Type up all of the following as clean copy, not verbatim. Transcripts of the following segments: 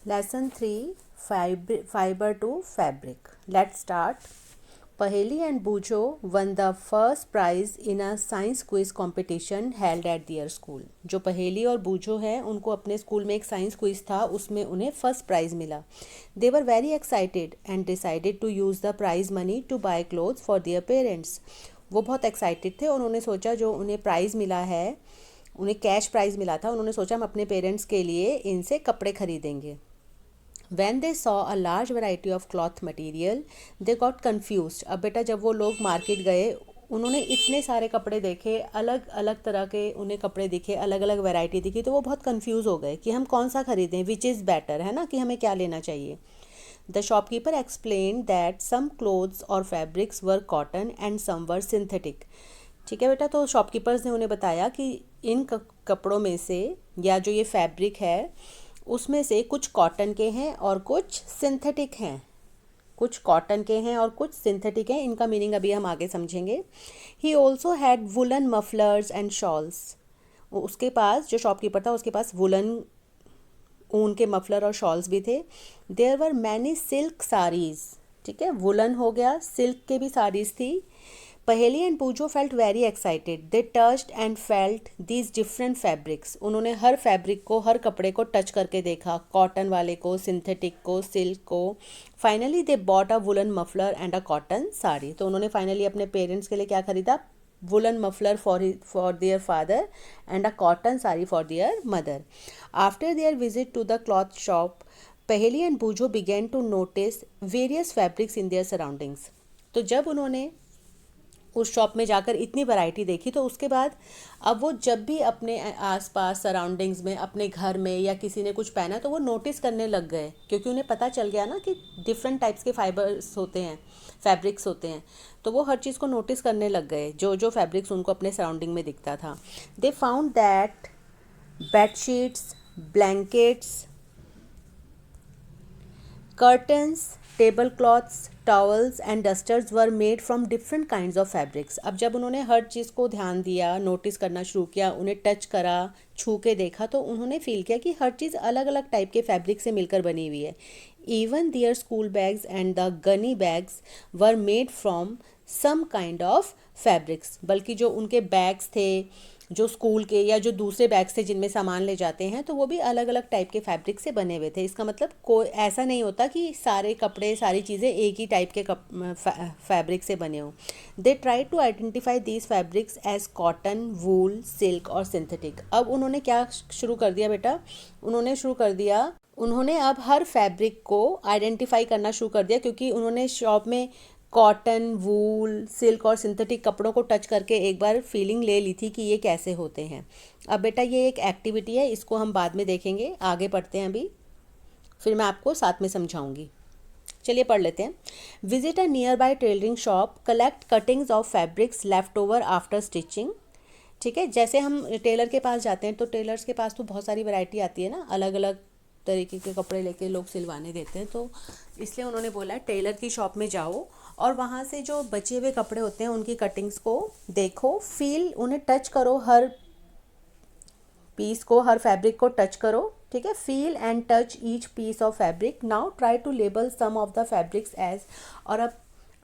Lesson 3, Fiber to Fabric. Let's start. Paheli and Bujo won the first prize in a science quiz competition held at their school. जो पहेली और बूझो हैं उनको अपने school में एक साइंस क्विज था, उसमें उन्हें फर्स्ट प्राइज़ मिला. They were very excited and decided to use the prize money to buy clothes for their parents. वो बहुत एक्साइटेड थे और उन्होंने सोचा जो उन्हें प्राइज़ मिला है, उन्हें कैश प्राइज़ मिला था, उन्होंने सोचा हम अपने पेरेंट्स के लिए इनसे कपड़े खरीदेंगे. When they saw a large variety of cloth material, they got confused. अब बेटा जब वो लोग मार्केट गए, उन्होंने इतने सारे कपड़े देखे, अलग अलग तरह के उन्हें कपड़े दिखे, अलग अलग वैरायटी दिखी, तो वो बहुत कंफ्यूज हो गए कि हम कौन सा खरीदें, विच इज़ बेटर, है ना, कि हमें क्या लेना चाहिए. The shopkeeper explain that some clothes और fabrics were cotton and some were synthetic. ठीक है बेटा, तो शॉपकीपर्स ने उन्हें बताया कि इन कपड़ों में से या जो ये फैब्रिक है उसमें से कुछ कॉटन के हैं और कुछ सिंथेटिक हैं. कुछ कॉटन के हैं और कुछ सिंथेटिक हैं. इनका मीनिंग अभी हम आगे समझेंगे. He also had woollen mufflers and shawls. उसके पास, जो शॉपकीपर था उसके पास वुलन ऊन के मफलर और शॉल्स भी थे. There were many silk saris. ठीक है, वुलन हो गया, सिल्क के भी साड़ीज़ थी. Paheli and Boojho felt very excited. They touched and felt these different fabrics. उन्होंने हर फैब्रिक को, हर कपड़े को टच करके देखा, कॉटन वाले को, सिंथेटिक को, सिल्क को. Finally they bought a woollen muffler and a cotton sari. तो उन्होंने फाइनली अपने पेरेंट्स के लिए क्या खरीदा? Woollen muffler for their father and a cotton sari for their mother. After their visit to the cloth shop, Paheli and Boojho began to notice various fabrics in their surroundings. तो जब उन्होंने उस शॉप में जाकर इतनी वैरायटी देखी, तो उसके बाद अब वो जब भी अपने आसपास सराउंडिंग्स में, अपने घर में या किसी ने कुछ पहना तो वो नोटिस करने लग गए, क्योंकि उन्हें पता चल गया ना कि डिफरेंट टाइप्स के फाइबर्स होते हैं, फैब्रिक्स होते हैं. तो वो हर चीज़ को नोटिस करने लग गए, जो जो फैब्रिक्स उनको अपने सराउंडिंग में दिखता था. They found that bedsheets, blankets, curtains, table clothes, towels and dusters were made from different kinds of fabrics. अब जब उन्होंने हर चीज़ को ध्यान दिया, नोटिस करना शुरू किया, उन्हें टच करा, छू के देखा, तो उन्होंने फील किया कि हर चीज़ अलग अलग टाइप के फैब्रिक से मिलकर बनी हुई है. Even their school bags and the gunny bags were made from some kind of fabrics. बल्कि जो उनके बैग्स थे, जो स्कूल के या जो दूसरे बैग्स थे जिनमें सामान ले जाते हैं, तो वो भी अलग अलग टाइप के फैब्रिक से बने हुए थे. इसका मतलब कोई ऐसा नहीं होता कि सारे कपड़े, सारी चीज़ें एक ही टाइप के फैब्रिक से बने हों. They try to identify these fabrics as cotton, wool, silk और सिंथेटिक. अब उन्होंने क्या शुरू कर दिया बेटा? उन्होंने अब हर फैब्रिक को आइडेंटिफाई करना शुरू कर दिया, क्योंकि उन्होंने शॉप में कॉटन, वूल, सिल्क और सिंथेटिक कपड़ों को टच करके एक बार फीलिंग ले ली थी कि ये कैसे होते हैं. अब बेटा ये एक एक्टिविटी है, इसको हम बाद में देखेंगे. आगे पढ़ते हैं अभी, फिर मैं आपको साथ में समझाऊंगी. चलिए पढ़ लेते हैं. Visit a near by tailoring shop, collect cuttings of fabrics left over after stitching. ठीक है, जैसे हम टेलर के पास जाते हैं तो टेलर्स के पास तो बहुत सारी वैरायटी आती है ना, अलग अलग तरीके के कपड़े लेके लोग सिलवाने देते हैं. तो इसलिए उन्होंने बोला है टेलर की शॉप में जाओ और वहाँ से जो बचे हुए कपड़े होते हैं उनकी कटिंग्स को देखो, फील, उन्हें टच करो, हर पीस को, हर फैब्रिक को टच करो. ठीक है, feel and touch each piece of fabric. Now try to label some of the fabrics as. और अब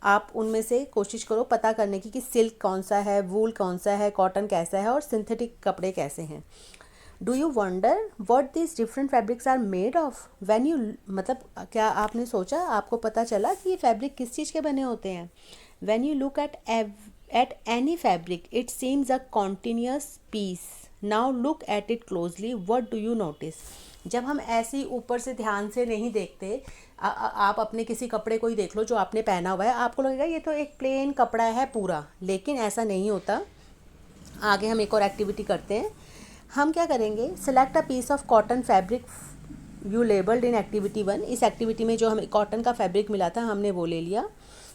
आप उनमें से कोशिश करो पता करने की कि सिल्क कौन सा है, वूल कौन सा है, कॉटन कैसा है और सिंथेटिक कपड़े कैसे हैं. Do you wonder what this different fabrics are made of when you. मतलब क्या आपने सोचा, आपको पता चला कि ये फैब्रिक किस चीज़ के बने होते हैं? When you look at any fabric it seems a continuous piece. Now look at it closely, what do you notice. जब हम ऐसे ऊपर से ध्यान से नहीं देखते, आप अपने किसी कपड़े को ही देख लो जो आपने पहना हुआ है, आपको लगेगा ये तो एक प्लेन कपड़ा है पूरा, लेकिन ऐसा नहीं होता. आगे हम एक और एक्टिविटी करते हैं. हम क्या करेंगे? Select a piece of cotton fabric you labelled in activity 1. इस एक्टिविटी में जो हमें कॉटन का फैब्रिक मिला था हमने वो ले लिया.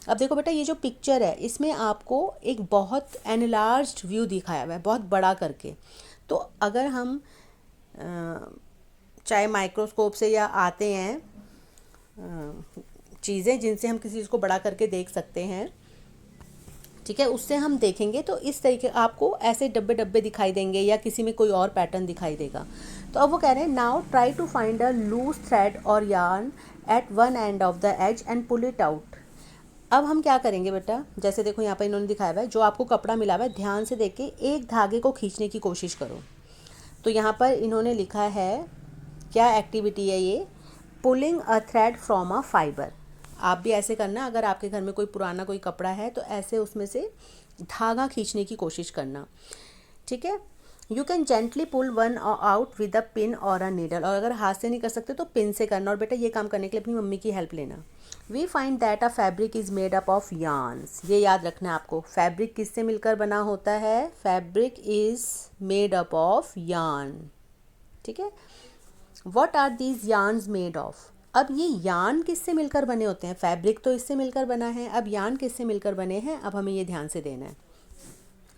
अब देखो बेटा, ये जो पिक्चर है इसमें आपको एक बहुत एनलार्ज्ड व्यू दिखाया हुआ है, बहुत बड़ा करके. तो अगर हम चाहे माइक्रोस्कोप से या आते हैं चीज़ें जिनसे हम किसी चीज़ को बड़ा करके देख सकते हैं, ठीक है, उससे हम देखेंगे तो इस तरीके आपको ऐसे डब्बे डब्बे दिखाई देंगे या किसी में कोई और पैटर्न दिखाई देगा। तो अब वो कह रहे हैं now try to find a loose thread और yarn at one end of the edge and pull it out. अब हम क्या करेंगे बेटा, जैसे देखो यहाँ पर इन्होंने दिखाया हुआ है, जो आपको कपड़ा मिला हुआ है ध्यान से देख के एक धागे को खींचने की कोशिश करो। तो यहाँ पर इन्होंने लिखा है, क्या एक्टिविटी है ये, pulling a thread from a fibre. आप भी ऐसे करना, अगर आपके घर में कोई पुराना कोई कपड़ा है तो ऐसे उसमें से धागा खींचने की कोशिश करना। ठीक है, you can gently pull one out with a pin और अ नीडल, और अगर हाथ से नहीं कर सकते तो पिन से करना। और बेटा ये काम करने के लिए अपनी मम्मी की हेल्प लेना। We find that a fabric is made up of yarns. ये याद रखना है आपको, फैब्रिक किससे मिलकर बना होता है, fabric is made up of yarn. ठीक है, what are these yarns made of. अब ये यार्न किससे मिलकर बने होते हैं, फैब्रिक तो इससे मिलकर बना है, अब यार्न किससे मिलकर बने हैं, अब हमें ये ध्यान से देना है।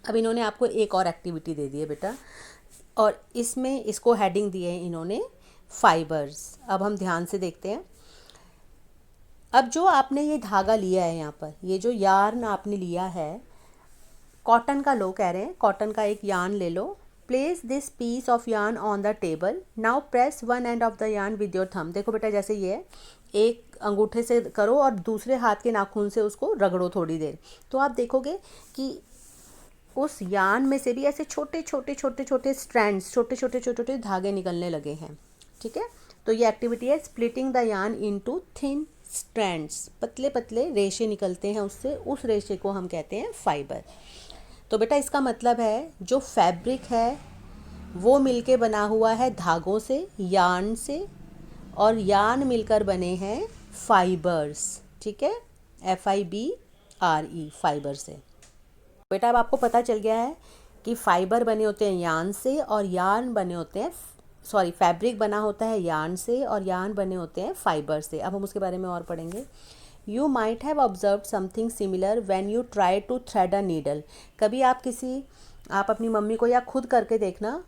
अब इन्होंने आपको एक और एक्टिविटी दे दी है बेटा, और इसमें इसको हेडिंग दी है इन्होंने फाइबर्स। अब हम ध्यान से देखते हैं। अब जो आपने ये धागा लिया है, यहाँ पर ये जो यार्न आपने लिया है, कॉटन का लो कह रहे हैं, कॉटन का एक यार्न ले लो। Place this piece of yarn on the table, now press one end of the yarn with your thumb. देखो बेटा जैसे ये है, एक अंगूठे से करो और दूसरे हाथ के नाखून से उसको रगड़ो थोड़ी देर, तो आप देखोगे कि उस यार्न में से भी ऐसे छोटे छोटे छोटे छोटे स्ट्रैंड्स, छोटे छोटे छोटे छोटे धागे निकलने लगे हैं। ठीक है, तो ये एक्टिविटी है splitting the yarn into thin strands. पतले पतले रेशे निकलते हैं उससे, उस रेशे को हम कहते हैं फाइबर। तो बेटा इसका मतलब है जो फैब्रिक है वो मिलके बना हुआ है धागों से, यार्न से, और यार्न मिलकर बने हैं फाइबर्स। ठीक है, FIBRE, फाइबर से। बेटा अब आपको पता चल गया है कि फाइबर बने होते हैं यार्न से और यार्न बने होते हैं, सॉरी फैब्रिक बना होता है यार्न से और यार्न बने होते हैं फाइबर से। अब हम उसके बारे में और पढ़ेंगे। You might have observe something similar when you try to thread a needle. कभी आप अपनी मम्मी को या खुद करके देखना,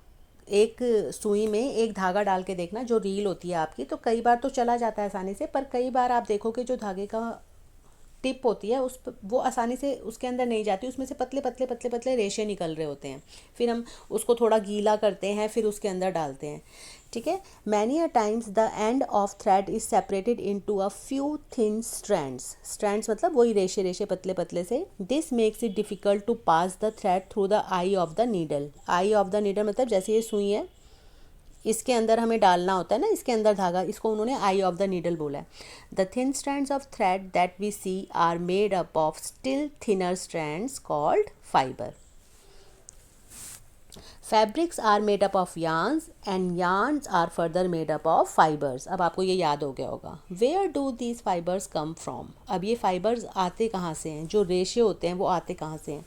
एक सुई में एक धागा डाल के देखना, जो रील होती है आपकी, तो कई बार तो चला जाता है आसानी से, पर कई बार आप देखोगे जो धागे का टिप होती है उस वो आसानी से उसके अंदर नहीं जाती, उसमें से पतले पतले पतले पतले रेशे निकल रहे होते हैं। फिर हम उसको थोड़ा गीला करते हैं, फिर उसके अंदर डालते हैं। ठीक है, many a times the end of thread is separated into a few thin strands. Strands मतलब वही रेशे रेशे पतले पतले से। This makes it difficult to pass the thread through the eye of the needle. Eye of the needle मतलब जैसे ये सुई है, इसके अंदर हमें डालना होता है ना, इसके अंदर धागा, इसको उन्होंने आई ऑफ द नीडल बोला है। The thin strands of thread that we see are made up of still thinner strands called fibre. Fabrics are made up of yarns and yarns are further made up of fibres. अब आपको ये याद हो गया होगा। Where do these fibres come from. अब ये fibres आते कहाँ से हैं, जो रेशे होते हैं वो आते कहाँ से हैं।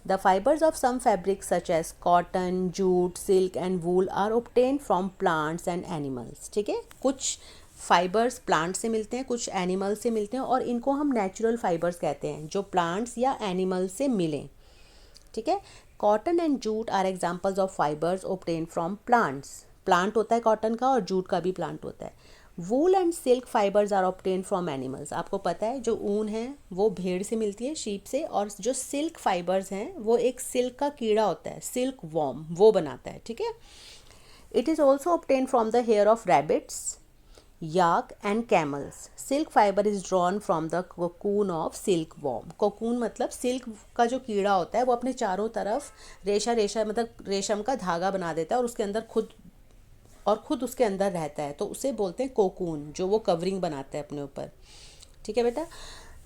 The fibers of some fabrics such as cotton, jute, silk and wool are obtained from plants and animals। ठीक है, कुछ फाइबर्स प्लांट से मिलते हैं, कुछ एनिमल से मिलते हैं, और इनको हम नेचुरल फाइबर्स कहते हैं, जो प्लांट्स या एनिमल से मिलें। ठीक है, cotton and jute are examples of fibres obtained from plants. Plant होता है कॉटन का और जूट का भी प्लांट होता है। Wool and silk fibres are obtain from animals. आपको पता है जो ऊन है वो भेड़ से मिलती है, शीप से, और जो सिल्क फाइबर्स हैं वो एक सिल्क का कीड़ा होता है, सिल्क वॉर्म, वो बनाता है। ठीक है, it is also obtain from the hair of rabbits, yak and camels. Silk fibre is drawn from the cocoon of silk worm. Cocoon मतलब सिल्क का जो कीड़ा होता है वो अपने चारों तरफ रेशा रेशा मतलब रेशम का धागा बना देता है और उसके अंदर खुद उसके अंदर रहता है, तो उसे बोलते हैं कोकून, जो वो कवरिंग बनाता है अपने ऊपर। ठीक है बेटा,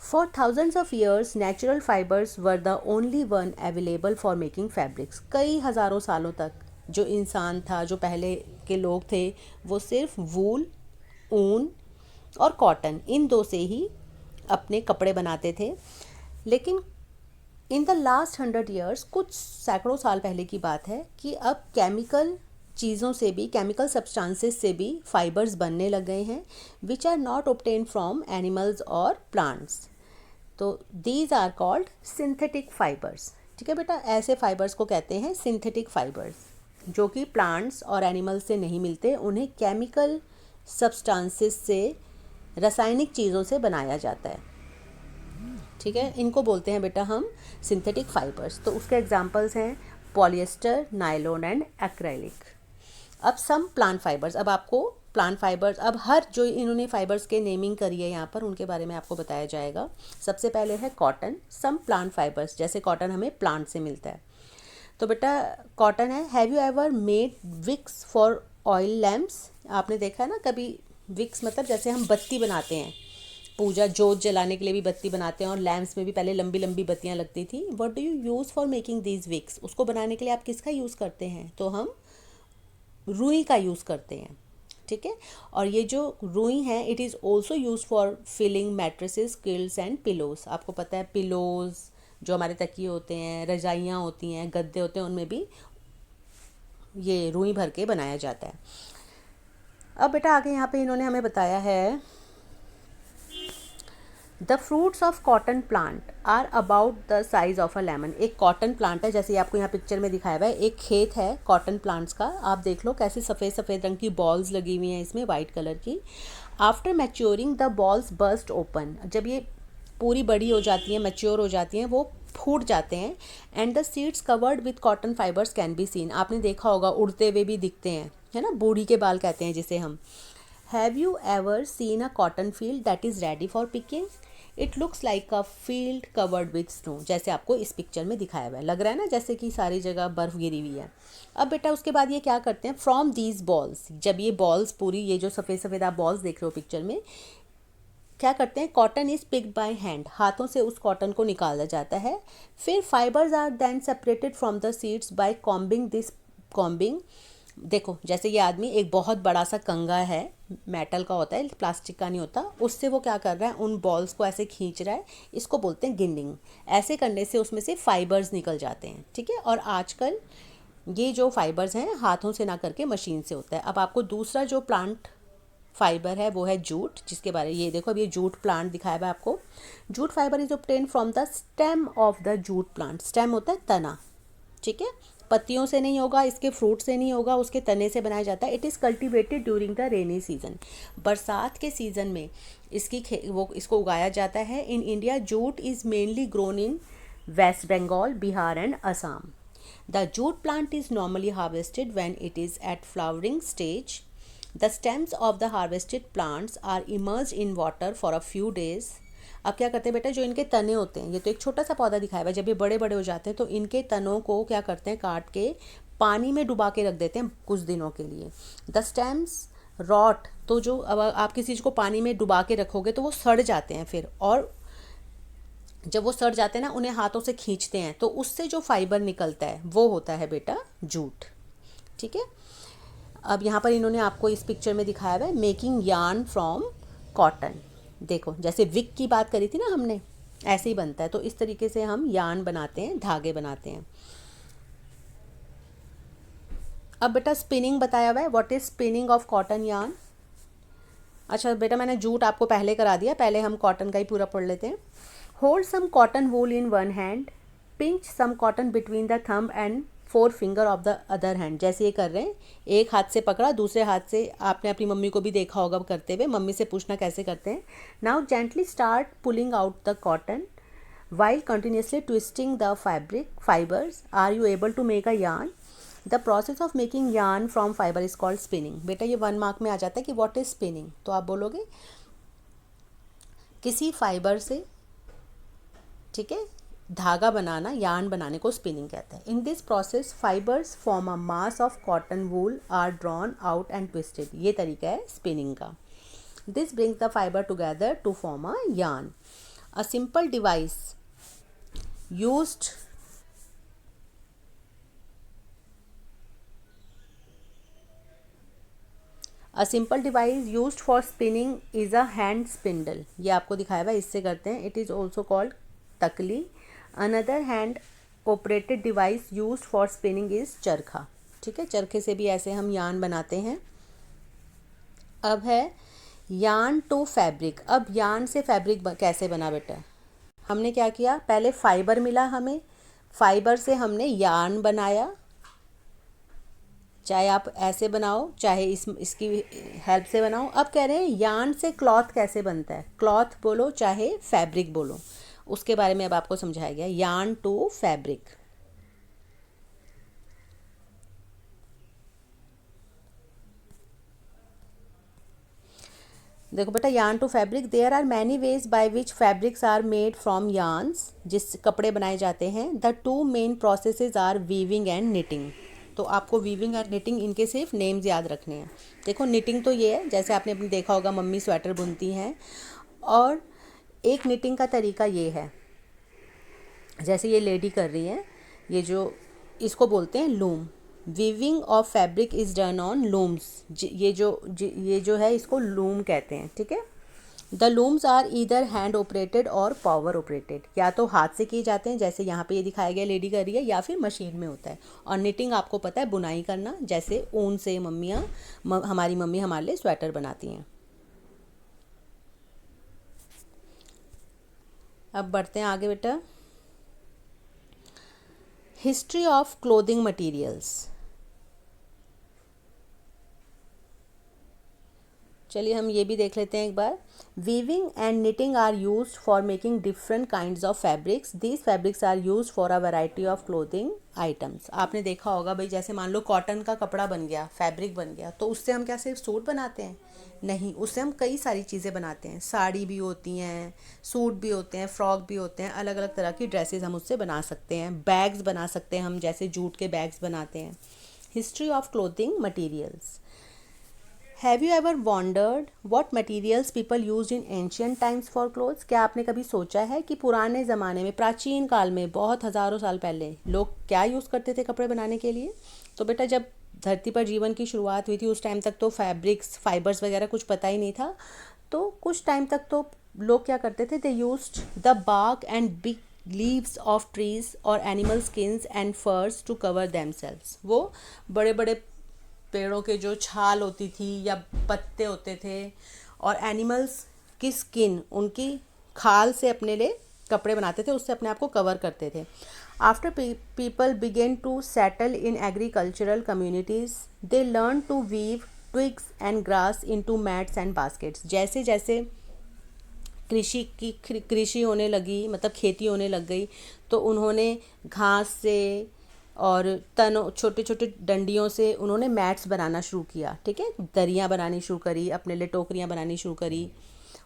for thousands of years natural fibres were the only one available for making fabrics. कई हज़ारों सालों तक जो इंसान था, जो पहले के लोग थे, वो सिर्फ वूल, ऊन और कॉटन, इन दो से ही अपने कपड़े बनाते थे। लेकिन इन द लास्ट 100 ईयर्स, कुछ सैकड़ों साल पहले की बात है, कि अब केमिकल चीज़ों से भी, केमिकल सब्सटेंसेस से भी फाइबर्स बनने लग गए हैं, which are not obtain from animals और प्लांट्स। तो these are called synthetic fibres. ठीक है बेटा, ऐसे फाइबर्स को कहते हैं सिंथेटिक फाइबर्स, जो कि प्लांट्स और एनिमल्स से नहीं मिलते, उन्हें केमिकल सब्सटेंसेस से, रासायनिक चीज़ों से बनाया जाता है। ठीक है, इनको बोलते हैं बेटा हम सिंथेटिक फाइबर्स। तो उसके एग्जांपल्स हैं पॉलिएस्टर, नायलॉन एंड एक्रेलिक। अब सम प्लांट फाइबर्स, अब आपको प्लांट फाइबर्स, अब हर जो इन्होंने फाइबर्स के नेमिंग करी है यहाँ पर उनके बारे में आपको बताया जाएगा। सबसे पहले है कॉटन। सम प्लांट फाइबर्स, जैसे कॉटन हमें प्लांट से मिलता है, तो बेटा कॉटन है। Have you ever made wicks for oil lamps? आपने देखा है ना कभी विक्स, मतलब जैसे हम बत्ती बनाते हैं, पूजा जोत जलाने के लिए भी बत्ती बनाते हैं, और लैम्प्स में भी पहले लंबी लंबी बत्तियां लगती थी। What do you use for making these wicks? उसको बनाने के लिए आप किसका यूज़ करते हैं? तो हम रुई का यूज़ करते हैं, ठीक है। और ये जो रुई है it is also use for filling mattresses, quilts and pillows. आपको पता है पिलोज जो हमारे तकिए होते हैं, रजाइयाँ होती हैं, गद्दे होते हैं, उनमें भी ये रुई भर के बनाया जाता है। अब बेटा आगे यहाँ पे इन्होंने हमें बताया है the fruits of cotton plant are about the size of a lemon. एक कॉटन प्लांट है, जैसे आपको यहाँ पिक्चर में दिखाया हुआ है, एक खेत है कॉटन प्लांट्स का। आप देख लो कैसे सफ़ेद सफ़ेद रंग की बॉल्स लगी हुई हैं इसमें, वाइट कलर की। After maturing the balls burst open, जब ये पूरी बड़ी हो जाती हैं, मैच्योर हो जाती हैं, वो फूट जाते हैं। And the seeds covered with cotton fibres can be seen. आपने देखा होगा उड़ते हुए भी दिखते हैं, है ना, बूढ़ी के बाल कहते हैं जिसे हम। Have you ever seen a cotton field that is ready for picking? It looks like a field covered with snow. जैसे आपको इस पिक्चर में दिखाया हुआ है, लग रहा है ना जैसे कि सारी जगह बर्फ़ गिरी हुई है। अब बेटा उसके बाद ये क्या करते हैं, फ्रॉम दीज बॉल्स, जब ये बॉल्स पूरी, ये जो सफ़ेद सफ़ेद आप बॉल्स देख रहे हो पिक्चर में, क्या करते हैं, cotton is picked by hand, हाथों से उस कॉटन को निकाला जाता है। फिर fibres are then separated from the seeds by combing this combing. देखो जैसे ये आदमी एक बहुत बड़ा सा कंगा है, मेटल का होता है, प्लास्टिक का नहीं होता, उससे वो क्या कर रहा है, उन बॉल्स को ऐसे खींच रहा है। इसको बोलते हैं गिंडिंग। ऐसे करने से उसमें से फाइबर्स निकल जाते हैं, ठीक है। और आजकल ये जो फाइबर्स हैं हाथों से ना करके मशीन से होता है। अब आपको दूसरा जो प्लांट फाइबर है वो है जूट, जिसके बारे ये देखो, अब ये जूट प्लांट दिखाया हुआ है आपको। Jute fibre is obtain from the stem of the jute plant. Stem होता है तना, ठीक है, पत्तियों से नहीं होगा, इसके फ्रूट से नहीं होगा, उसके तने से बनाया जाता है। It is cultivated during the rainy season. बरसात के सीज़न में इसको उगाया जाता है। In India jute is mainly grown in West Bengal, Bihar and Assam. The jute plant is normally harvested when it is at flowering stage. The stems of the harvested plants are immersed in water for a few days. अब क्या करते हैं बेटा, जो इनके तने होते हैं, ये तो एक छोटा सा पौधा दिखाया हुआ है, जब ये बड़े बड़े हो जाते हैं तो इनके तनों को क्या करते हैं, काट के पानी में डुबा के रख देते हैं कुछ दिनों के लिए। द स्टेम्स रॉट, तो जो अब आप किसी चीज़ को पानी में डुबा के रखोगे तो वो सड़ जाते हैं फिर, और जब वो सड़ जाते हैं ना, उन्हें हाथों से खींचते हैं तो उससे जो फाइबर निकलता है वो होता है बेटा जूट, ठीक है। अब यहाँ पर इन्होंने आपको इस पिक्चर में दिखाया हुआ है मेकिंग यार्न फ्रॉम कॉटन। देखो जैसे विक की बात करी थी ना हमने, ऐसे ही बनता है। तो इस तरीके से हम यार्न बनाते हैं, धागे बनाते हैं। अब बेटा स्पिनिंग बताया हुआ है, what is spinning of cotton yarn. अच्छा बेटा मैंने जूट आपको पहले करा दिया, पहले हम कॉटन का ही पूरा पढ़ लेते हैं। Hold some cotton wool in one hand, pinch some cotton between the thumb and 4 finger of the other hand. जैसे ये कर रहे हैं, एक हाथ से पकड़ा, दूसरे हाथ से, आपने अपनी मम्मी को भी देखा होगा करते हुए, मम्मी से पूछना कैसे करते हैं। Now gently start pulling out the cotton while continuously twisting the fibers are you able to make a yarn. The process of making yarn from fiber is called spinning. बेटा ये 1 मार्क में आ जाता है कि what is spinning, तो आप बोलोगे किसी फाइबर से, ठीक है, धागा बनाना, यार्न बनाने को स्पिनिंग कहते हैं। In this process fibres form a mass of cotton wool are drawn out and twisted. ये तरीका है स्पिनिंग का। This brings the fibre together to form a yarn. A simple device used A simple device used for spinning is a hand spindle. ये आपको दिखाया हुआ है, इससे करते हैं। It is also called तकली. Another hand operated device used for spinning is चरखा, ठीक है, चरखे से भी ऐसे हम यार्न बनाते हैं। अब है यार्न टू फैब्रिक। अब यार्न से फैब्रिक कैसे बना बेटा, हमने क्या किया, पहले फाइबर मिला हमें, फाइबर से हमने यार्न बनाया, चाहे आप ऐसे बनाओ चाहे इसकी हेल्प से बनाओ। अब कह रहे हैं यार्न से क्लॉथ कैसे बनता है, क्लॉथ बोलो चाहे फैब्रिक बोलो, उसके बारे में अब आपको समझाया गया। Yarn to fabric. देखो बेटा, yarn to fabric, there are many ways by which fabrics are made from yarns, जिस कपड़े बनाए जाते हैं। The two main processes are weaving and knitting. तो आपको वीविंग और निटिंग, इनके सिर्फ नेम्स याद रखने हैं। देखो, निटिंग तो ये है, जैसे आपने अपने देखा होगा मम्मी स्वेटर बुनती हैं, और एक निटिंग का तरीका ये है, जैसे ये लेडी कर रही है, ये जो इसको बोलते हैं loom. Weaving of fabric is done on looms. ये जो है इसको लूम कहते हैं, ठीक है। The looms are either hand operated और पावर ऑपरेटेड। या तो हाथ से किए जाते हैं, जैसे यहाँ पे ये दिखाया गया लेडी कर रही है, या फिर मशीन में होता है। और निटिंग आपको पता है, बुनाई करना, जैसे ऊन से हमारी मम्मी हमारे लिए स्वेटर बनाती हैं। अब बढ़ते हैं आगे बेटा। History of clothing materials. चलिए हम ये भी देख लेते हैं एक बार। Weaving and knitting are used for making different kinds of fabrics. These fabrics are used for a variety of clothing items. आपने देखा होगा भाई, जैसे मान लो कॉटन का कपड़ा बन गया, फैब्रिक बन गया, तो उससे हम क्या सिर्फ सूट बनाते हैं? नहीं, उससे हम कई सारी चीज़ें बनाते हैं। साड़ी भी होती हैं, सूट भी होते हैं, फ्रॉक भी होते हैं, अलग अलग तरह की ड्रेसेस हम उससे बना सकते हैं। बैग्स बना सकते हैं हम, जैसे जूट के बैग्स बनाते हैं। History of clothing materials. Have you ever wandered what materials people use in ancient times for clothes? क्या आपने कभी सोचा है कि पुराने ज़माने में, प्राचीन काल में, बहुत हज़ारों साल पहले लोग क्या यूज़ करते थे कपड़े बनाने के लिए? तो बेटा, जब धरती पर जीवन की शुरुआत हुई थी, उस टाइम तक तो फाइबर्स वगैरह कुछ पता ही नहीं था। तो कुछ टाइम तक तो लोग क्या करते थे, they used the bark and big leaves of trees और animal skins and furs to cover themselves. वो बड़े बड़े पेड़ों के जो छाल होती थी या पत्ते होते थे, और एनिमल्स की स्किन, उनकी खाल से अपने लिए कपड़े बनाते थे, उससे अपने आप को कवर करते थे। After people began to settle in agricultural communities, they learn to weave twigs and grass into mats and baskets. जैसे जैसे कृषि होने लगी, मतलब खेती होने लग गई, तो उन्होंने घास से और तनों, छोटे छोटे डंडियों से उन्होंने मैट्स बनाना शुरू किया, ठीक है। दरियाँ बनानी शुरू करी, अपने लिए टोकरियाँ बनानी शुरू करी।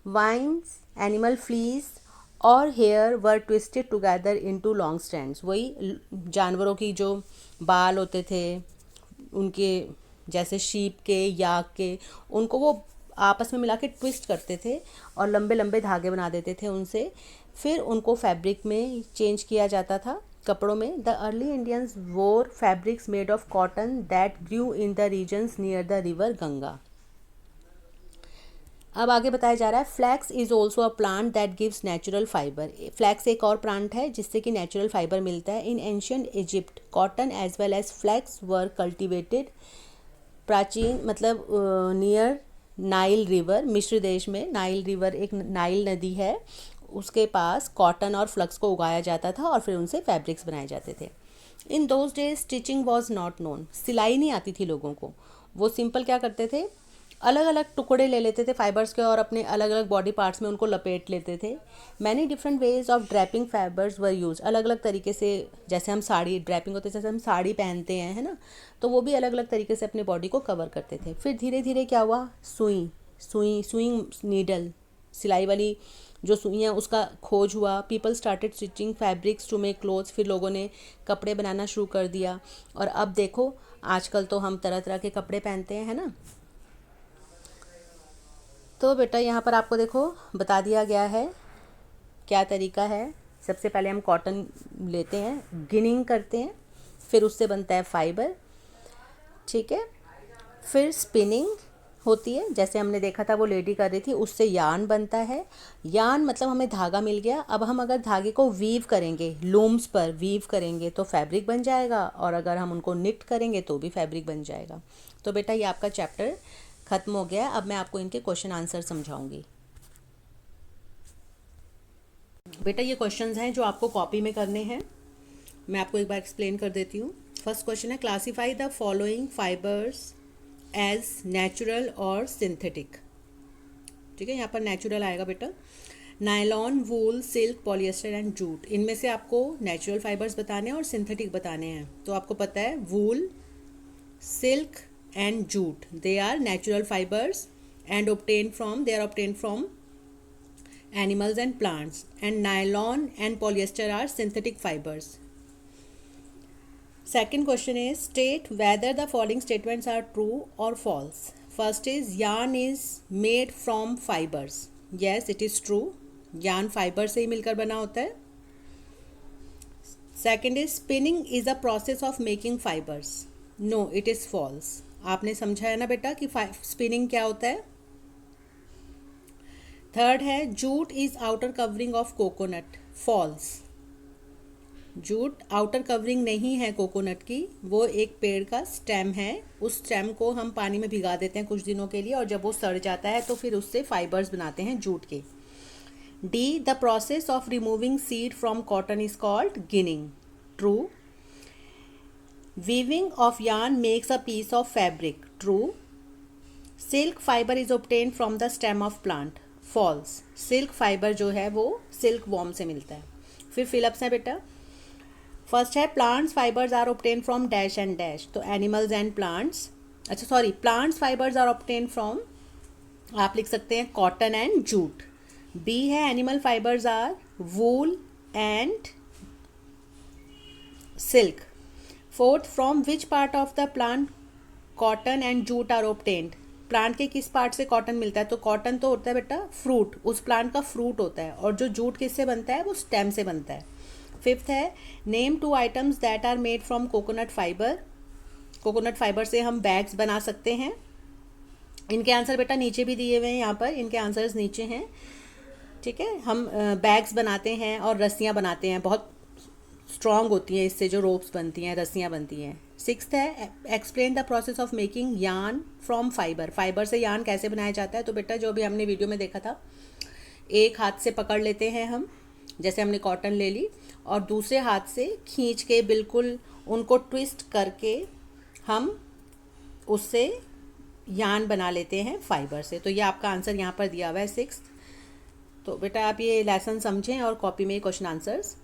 वाइन्स, एनिमल फ्लीस और hair were twisted together into long strands. वही जानवरों की जो बाल होते थे उनके, जैसे शीप के, याक के, उनको वो आपस में मिला के ट्विस्ट करते थे और लंबे लंबे धागे बना देते थे उनसे। फिर उनको फैब्रिक में चेंज किया जाता था, कपड़ों में। The early Indians wore fabrics made of cotton that grew in the regions near the river Ganga. अब आगे बताया जा रहा है, flax is also a plant that gives natural fibre. Flax एक और प्लांट है जिससे कि नेचुरल फाइबर मिलता है। In ancient Egypt, cotton as well as flax were cultivated. प्राचीन मतलब नियर नाइल रिवर, मिस्र देश में नाइल रिवर, एक नाइल नदी है, उसके पास कॉटन और फ्लक्स को उगाया जाता था और फिर उनसे फैब्रिक्स बनाए जाते थे। In those days stitching was not known. सिलाई नहीं आती थी लोगों को। वो सिंपल क्या करते थे, अलग अलग टुकड़े ले लेते थे फाइबर्स के और अपने अलग अलग बॉडी पार्ट्स में उनको लपेट लेते थे। Many different ways of draping fibres were use. अलग अलग तरीके से, जैसे हम साड़ी ड्रैपिंग होते हैं, जैसे हम साड़ी पहनते हैं, है ना, तो वो भी अलग अलग तरीके से अपने बॉडी को कवर करते थे। फिर धीरे धीरे क्या हुआ, सुइंग नीडल, सिलाई वाली जो सुइयाँ, उसका खोज हुआ। People started stitching fabrics to make clothes. फिर लोगों ने कपड़े बनाना शुरू कर दिया। और अब देखो, आजकल तो हम तरह तरह के कपड़े पहनते हैं, है ना। तो बेटा यहाँ पर आपको देखो बता दिया गया है क्या तरीका है। सबसे पहले हम कॉटन लेते हैं, गिनिंग करते हैं, फिर उससे बनता है फाइबर, ठीक है। फिर स्पिनिंग होती है, जैसे हमने देखा था वो लेडी कर रही थी, उससे यार्न बनता है। यार्न मतलब हमें धागा मिल गया। अब हम अगर धागे को वीव करेंगे, लूम्स पर वीव करेंगे तो फैब्रिक बन जाएगा, और अगर हम उनको निट करेंगे तो भी फैब्रिक बन जाएगा। तो बेटा ये आपका चैप्टर ख़त्म हो गया। अब मैं आपको इनके क्वेश्चन आंसर समझाऊंगी। बेटा ये क्वेश्चंस हैं जो आपको कॉपी में करने हैं। मैं आपको एक बार एक्सप्लेन कर देती हूँ। फर्स्ट क्वेश्चन है, classify the following fibres as natural और सिंथेटिक। ठीक है, यहाँ पर नेचुरल आएगा बेटा। Nylon, wool, silk, polyester and jute, इनमें से आपको नेचुरल फाइबर्स बताने हैं और सिंथेटिक बताने हैं। तो आपको पता है wool, silk and jute, they are natural fibres and they are obtained from animals and plants, and nylon and polyester are synthetic fibers. Second question is, state whether the following statements are true or false. First is, yarn is made from fibers. Yes, it is true. yarn fiber से ही मिलकर बना होता है. Second is, spinning is a process of making fibers. No, it is false. आपने समझा है ना बेटा कि स्पिनिंग क्या होता है. थर्ड है, jute is outer covering of coconut. False. Jute outer covering नहीं है कोकोनट की, वो एक पेड़ का स्टेम है. उस स्टेम को हम पानी में भिगा देते हैं कुछ दिनों के लिए, और जब वो सड़ जाता है तो फिर उससे फाइबर्स बनाते हैं जूट के. D, the process of removing seed from cotton is called ginning. True. Weaving of yarn makes a piece of fabric. True. Silk fibre is obtained from the stem of plant. False. Silk fibre जो है वो silk worm से मिलता है. फिर fill-ups हैं बेटा. First है, plants fibres are obtain from dash and dash. तो एनिमल्स एंड प्लांट्स, अच्छा sorry, plants fibres are obtain from, आप लिख सकते हैं कॉटन एंड जूट. बी है, animal fibres are wool and silk. Fourth, from which part of the plant cotton and jute are obtained. Plant के किस part से cotton मिलता है. तो कॉटन तो होता है बेटा फ्रूट, उस प्लांट का फ्रूट होता है, और जो जूट किससे बनता है वो स्टेम से बनता है. फिफ्थ है, name 2 items that are made from coconut fibre. Coconut fibre से हम बैग्स बना सकते हैं. इनके आंसर बेटा नीचे भी दिए हुए हैं, यहाँ पर इनके आंसर्स नीचे हैं. ठीक है, हम बैग्स बनाते हैं और रस्सियाँ बनाते हैं, बहुत स्ट्रॉन्ग होती हैं, इससे जो रोप्स बनती हैं, रस्सियाँ बनती हैं. सिक्स्थ है, explain the process of making yarn from fibre. Fibre से यार्न कैसे बनाया जाता है. तो बेटा जो भी हमने वीडियो में देखा था, एक हाथ से पकड़ लेते हैं हम, जैसे हमने कॉटन ले ली, और दूसरे हाथ से खींच के बिल्कुल उनको ट्विस्ट करके हम उससे यार्न बना लेते हैं फाइबर से. तो ये आपका आंसर यहाँ पर दिया हुआ है 6th. तो बेटा आप ये लेसन समझें और कॉपी में क्वेश्चन आंसर्स